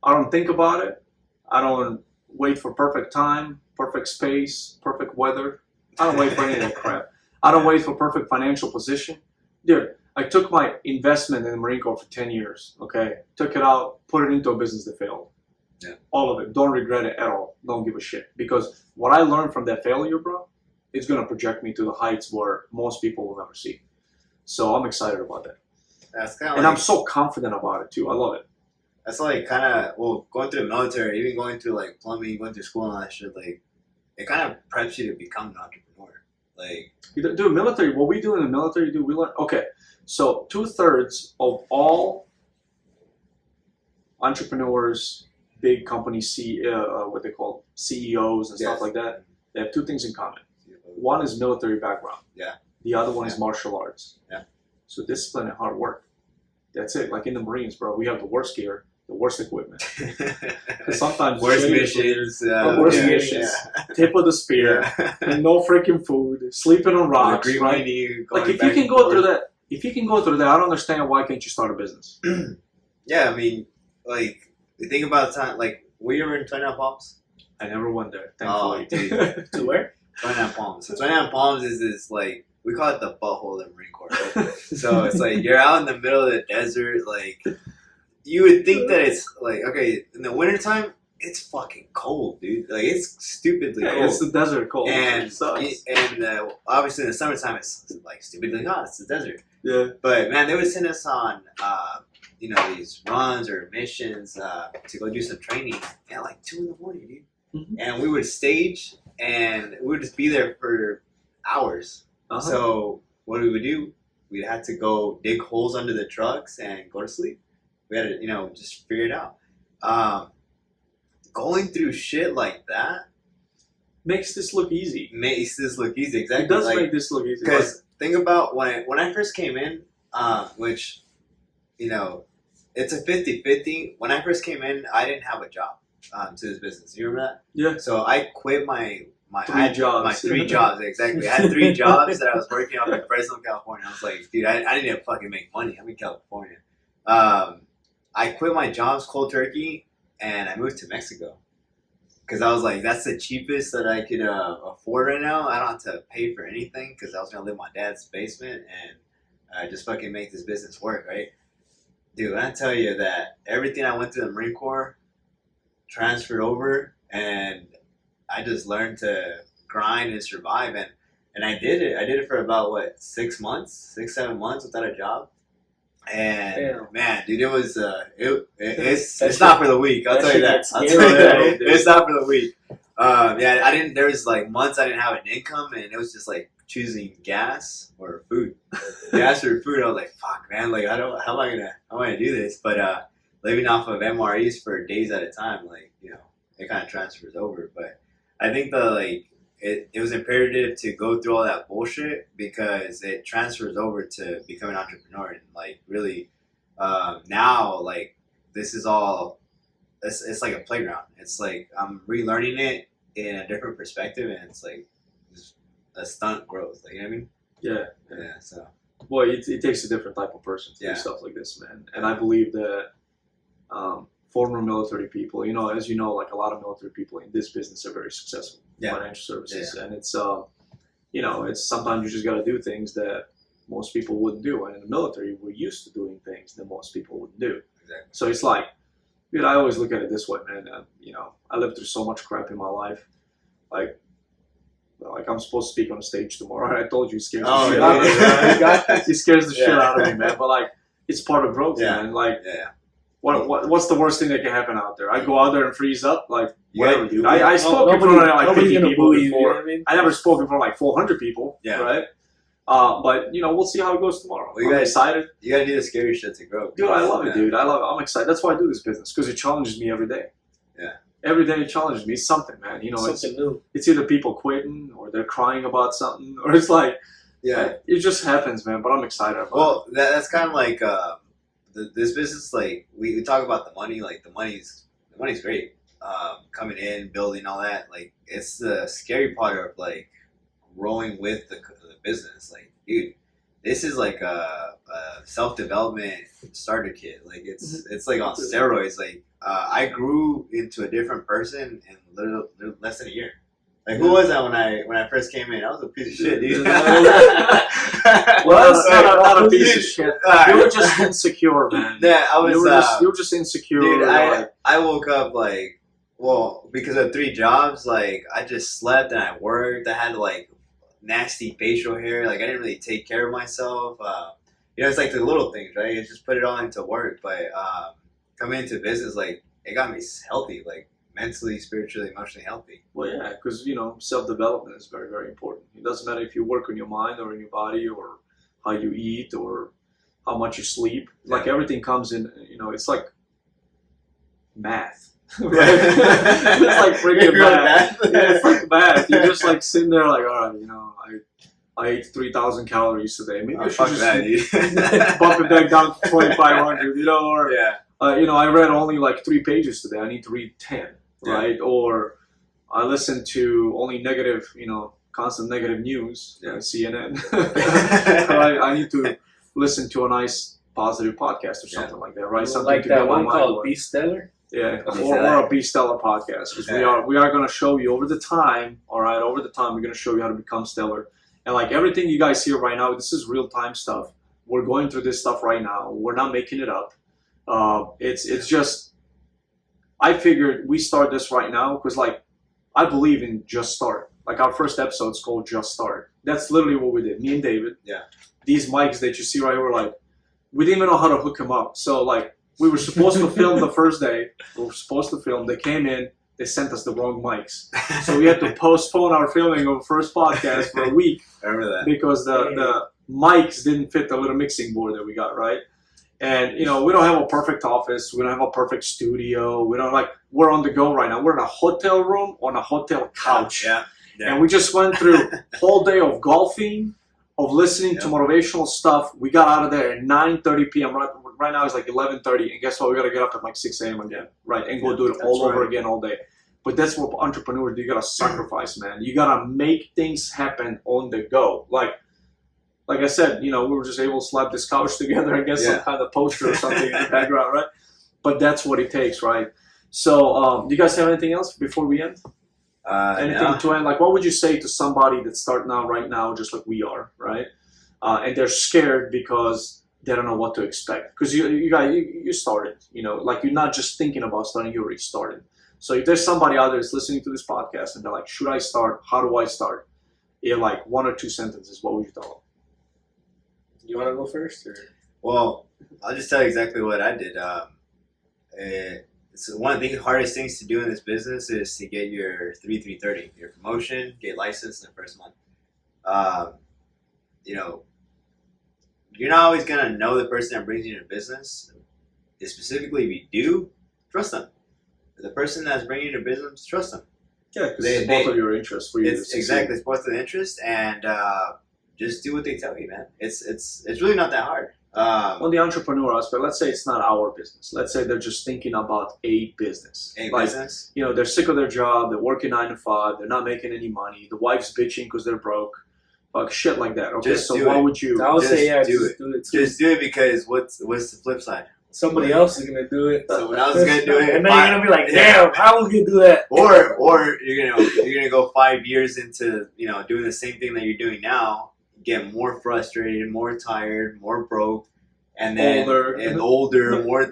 S1: I don't think about it. I don't wait for perfect time, perfect space, perfect weather. I don't wait for any of that crap. I don't wait for perfect financial position. Dude, I took my investment in the Marine Corps for 10 years, okay? Took it out, put it into a business that failed.
S3: Yeah.
S1: All of it. Don't regret it at all. Don't give a shit. Because what I learned from that failure, bro, it's going to project me to the heights where most people will never see. So I'm excited about that.
S3: That's kind of
S1: And I'm so confident about it, too. I love it.
S3: That's like kind of, well, going through the military, even going through like plumbing, going through school and all that shit, like, it kind of preps you to become an entrepreneur. Like,
S1: dude, military, what we do in the military, dude, we learn, okay, so 2/3 of all entrepreneurs, big companies, what they call CEOs and stuff like that, they have 2 things in common. One is military background.
S3: Yeah.
S1: The other one is martial arts.
S3: Yeah.
S1: So discipline and hard work. That's it. Like in the Marines, bro, we have the worst gear, the worst equipment. Sometimes
S3: worst missions.
S1: Worst missions. Tip of the spear. And no freaking food. Sleeping on rocks. Right? Like if you can go through that, I don't understand why can't you start a business?
S3: Yeah, I mean, like, you think about the time, like, were you ever in 29 Palms?
S1: I never went there.
S3: Oh,
S1: Thankfully.
S3: dude.
S2: To where?
S3: 29 Palms. So 29 Palms is this, like, we call it the butthole of the Marine Corps, right? So it's like, you're out in the middle of the desert, like, you would think that it's, like, okay, in the wintertime, it's fucking cold, dude. Like, it's stupidly cold.
S1: It's the desert cold.
S3: And,
S1: sucks.
S3: Obviously in the summertime, it's, like, stupidly hot. It's the desert.
S1: Yeah.
S3: But, man, they would send us on, these runs or missions to go do some training at, like, 2 in the morning, dude.
S1: Mm-hmm.
S3: And we would stage, and we would just be there for hours.
S1: Uh-huh.
S3: So what we would do, we'd have to go dig holes under the trucks and go to sleep. We had to, just figure it out. Going through shit like that
S1: makes this look easy.
S3: makes this look easy. Exactly.
S1: It does make this look easy.
S3: Because think about when I first came in, which, it's a 50-50. When I first came in, I didn't have a job to this business. You remember that?
S1: Yeah.
S3: So I quit my
S1: 3 jobs.
S3: My 3 jobs, exactly. I had 3 jobs that I was working on in Fresno, California. I was like, dude, I need to fucking make money. I'm in California. I quit my jobs cold turkey, and I moved to Mexico. Because I was like, that's the cheapest that I could afford right now. I don't have to pay for anything because I was going to live in my dad's basement and just fucking make this business work, right? Dude, when I tell you that everything I went through the Marine Corps transferred over, and I just learned to grind and survive, and I did it. I did it for about 6 months, 7 months without a job. And
S2: Damn.
S3: man, dude, it was it's not for the weak. I'll tell you that.
S2: Scary.
S3: It's not for the weak. There was like months I didn't have an income, and it was just like choosing gas or food. Gas or food. I was like, fuck, man. Like, how am I gonna do this? But living off of MREs for days at a time, like, it kind of transfers over. But I think it was imperative to go through all that bullshit because it transfers over to becoming an entrepreneur. And like really, now like this is all, it's like a playground. It's like I'm relearning it in a different perspective, and it's like just a stunt growth. Like, you know what I mean? Yeah. So.
S1: Boy, it takes a different type of person to do stuff like this, man. And I believe that former military people, you know, as you know, like a lot of military people in this business are very successful. Financial services, and it's you know, it's sometimes you just got to do things that most people wouldn't do, and in the military we're used to doing things that most people wouldn't do.
S3: Exactly.
S1: So it's like, dude, I always look at it this way, man. You know, I lived through so much crap in my life, like I'm supposed to speak on a stage tomorrow. I told you, it scares the shit out of me. It scares the shit out of me, man. But like, it's part of growth, man. Like, what's the worst thing that can happen out there? I go out there and freeze up, like whatever, dude. I spoke in front of like 50 people before. You know what I mean? I never spoke in front of like 400 people, right? But you know, we'll see how it goes tomorrow.
S3: Well,
S1: I'm excited.
S3: You gotta do the scary shit to grow.
S1: Dude, I love it, dude. I love it. I'm excited. That's why I do this business, because it challenges me every day.
S3: Yeah.
S1: Every day it challenges me. It's something, man. You know,
S2: something new.
S1: It's either people quitting or they're crying about something, or it's like, it just happens, man. But I'm excited about it.
S3: That's kind of like this business. Like we talk about the money. Like the money's great. Coming in, building all that. Like it's the scary part of like growing with the business. Like, dude, this is like a self-development starter kit. Like it's like on steroids. Like I grew into a different person in little less than a year. Like who was I when I first came in? I was a piece of shit, dude.
S1: Well, that's not a piece of shit. You were just insecure, man.
S3: Yeah, I was.
S1: You were just insecure.
S3: Dude, I woke up like, well, because of 3 jobs. Like I just slept and I worked. I had like nasty facial hair. Like I didn't really take care of myself. You know, it's like the little things, right? You just put it all into work. But coming into business, like it got me healthy, like mentally, spiritually, emotionally healthy.
S1: Well, yeah, because you know, self-development is very, very important. It doesn't matter if you work on your mind or in your body or how you eat or how much you sleep. Like everything comes in. You know, it's like math. Right? It's like freaking math. Yeah, it's like math. You're just like sitting there like, all right, you know, I ate 3,000 calories today. Maybe I should just bump it back down to 2,500, you know, or you know, I read only like 3 pages today. I need to read 10, right? Or I listened to only negative, you know, constant negative news, CNN. I need to listen to a nice positive podcast or something like that, right? Something
S2: like
S1: to
S2: that
S1: get my
S2: one
S1: mind
S2: called
S1: going.
S2: Be Stellar.
S1: Yeah, or a Be Stellar podcast, because we are going to show you over the time, all right, over the time, we're going to show you how to become stellar. And like everything you guys hear right now, this is real time stuff. We're going through this stuff right now. We're not making it up. It's just, I figured we start this right now because like, I believe in just start. Like our first episode is called Just Start. That's literally what we did. Me and David.
S3: Yeah.
S1: These mics that you see right here, were like, we didn't even know how to hook them up. So like, we were supposed to film the first day. We were supposed to film. They came in. They sent us the wrong mics. So we had to postpone our filming of the first podcast for a week.
S3: Remember that.
S1: Because the mics didn't fit the little mixing board that we got, right? And, you know, we don't have a perfect office. We don't have a perfect studio. We don't we're on the go right now. We're in a hotel room on a hotel couch.
S3: Yeah.
S1: And we just went through a whole day of golfing, of listening to motivational stuff. We got out of there at 9:30 p.m. Right now it's like 11:30, and guess what? We got to get up at like 6 a.m. again, right? And go do it all over again all day. But that's what entrepreneurs do. You got to sacrifice, man. You got to make things happen on the go. Like I said, you know, we were just able to slap this couch together and get some kind of poster or something in the background, right? But that's what it takes, right? So, do you guys have anything else before we end? Anything to end? Like, what would you say to somebody that's starting out right now, just like we are, right? And they're scared because they don't know what to expect. Because you started, you know, like you're not just thinking about starting, you already started. So if there's somebody out there that's listening to this podcast and they're like, should I start? How do I start? In like 1 or 2 sentences, what would you tell them?
S2: You want to go first? Or?
S3: Well, I'll just tell you exactly what I did. It's one of the hardest things to do in this business is to get your 3-3-30, your promotion, get licensed in the first month. You know, you're not always going to know the person that brings you into business. Specifically, if you do, trust them. The person that's bringing you into business, trust them.
S1: Yeah, because it's both of your interests for you.
S3: It's exactly, it's both of the interest, and just do what they tell you, man. It's really not that hard.
S1: On the entrepreneur aspect, let's say it's not our business. Let's say they're just thinking about a business.
S3: Business.
S1: You know, they're sick of their job. They're working 9 to 5. They're not making any money. The wife's bitching because they're broke. Like shit like that. Okay,
S3: Just
S1: so
S3: do
S1: why
S3: it.
S1: would you?
S2: I would say yeah,
S3: do
S2: just
S3: it.
S2: do it too.
S3: Just do it, because what's the flip side?
S2: Somebody else is gonna do it.
S3: Someone else is gonna do it,
S2: and then you're gonna be like, damn, how would you do that?
S3: Or you're gonna go 5 years into doing the same thing that you're doing now, get more frustrated, more tired, more broke, and then older, more.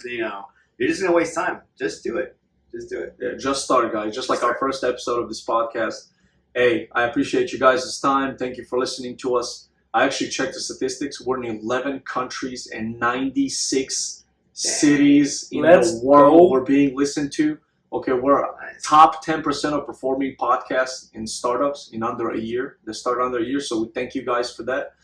S3: You're just gonna waste time. Just do it. Just do it.
S1: Yeah, just start, guys. Just like our first episode of this podcast. Hey, I appreciate you guys' time. Thank you for listening to us. I actually checked the statistics. We're in 11 countries and 96 cities in the world we're being listened to. Okay, we're top 10% of performing podcasts in startups in under a year. They start under a year, so we thank you guys for that.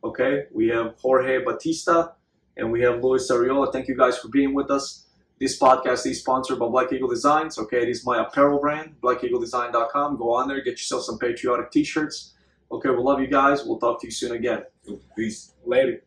S1: Okay, we have Jorge Bautista and we have Luis Arreola. Thank you guys for being with us. This podcast is sponsored by Black Eagle Designs. Okay, it is my apparel brand, blackeagledesign.com. Go on there, get yourself some patriotic t-shirts. Okay, we love you guys. We'll talk to you soon again.
S3: Peace.
S2: Later.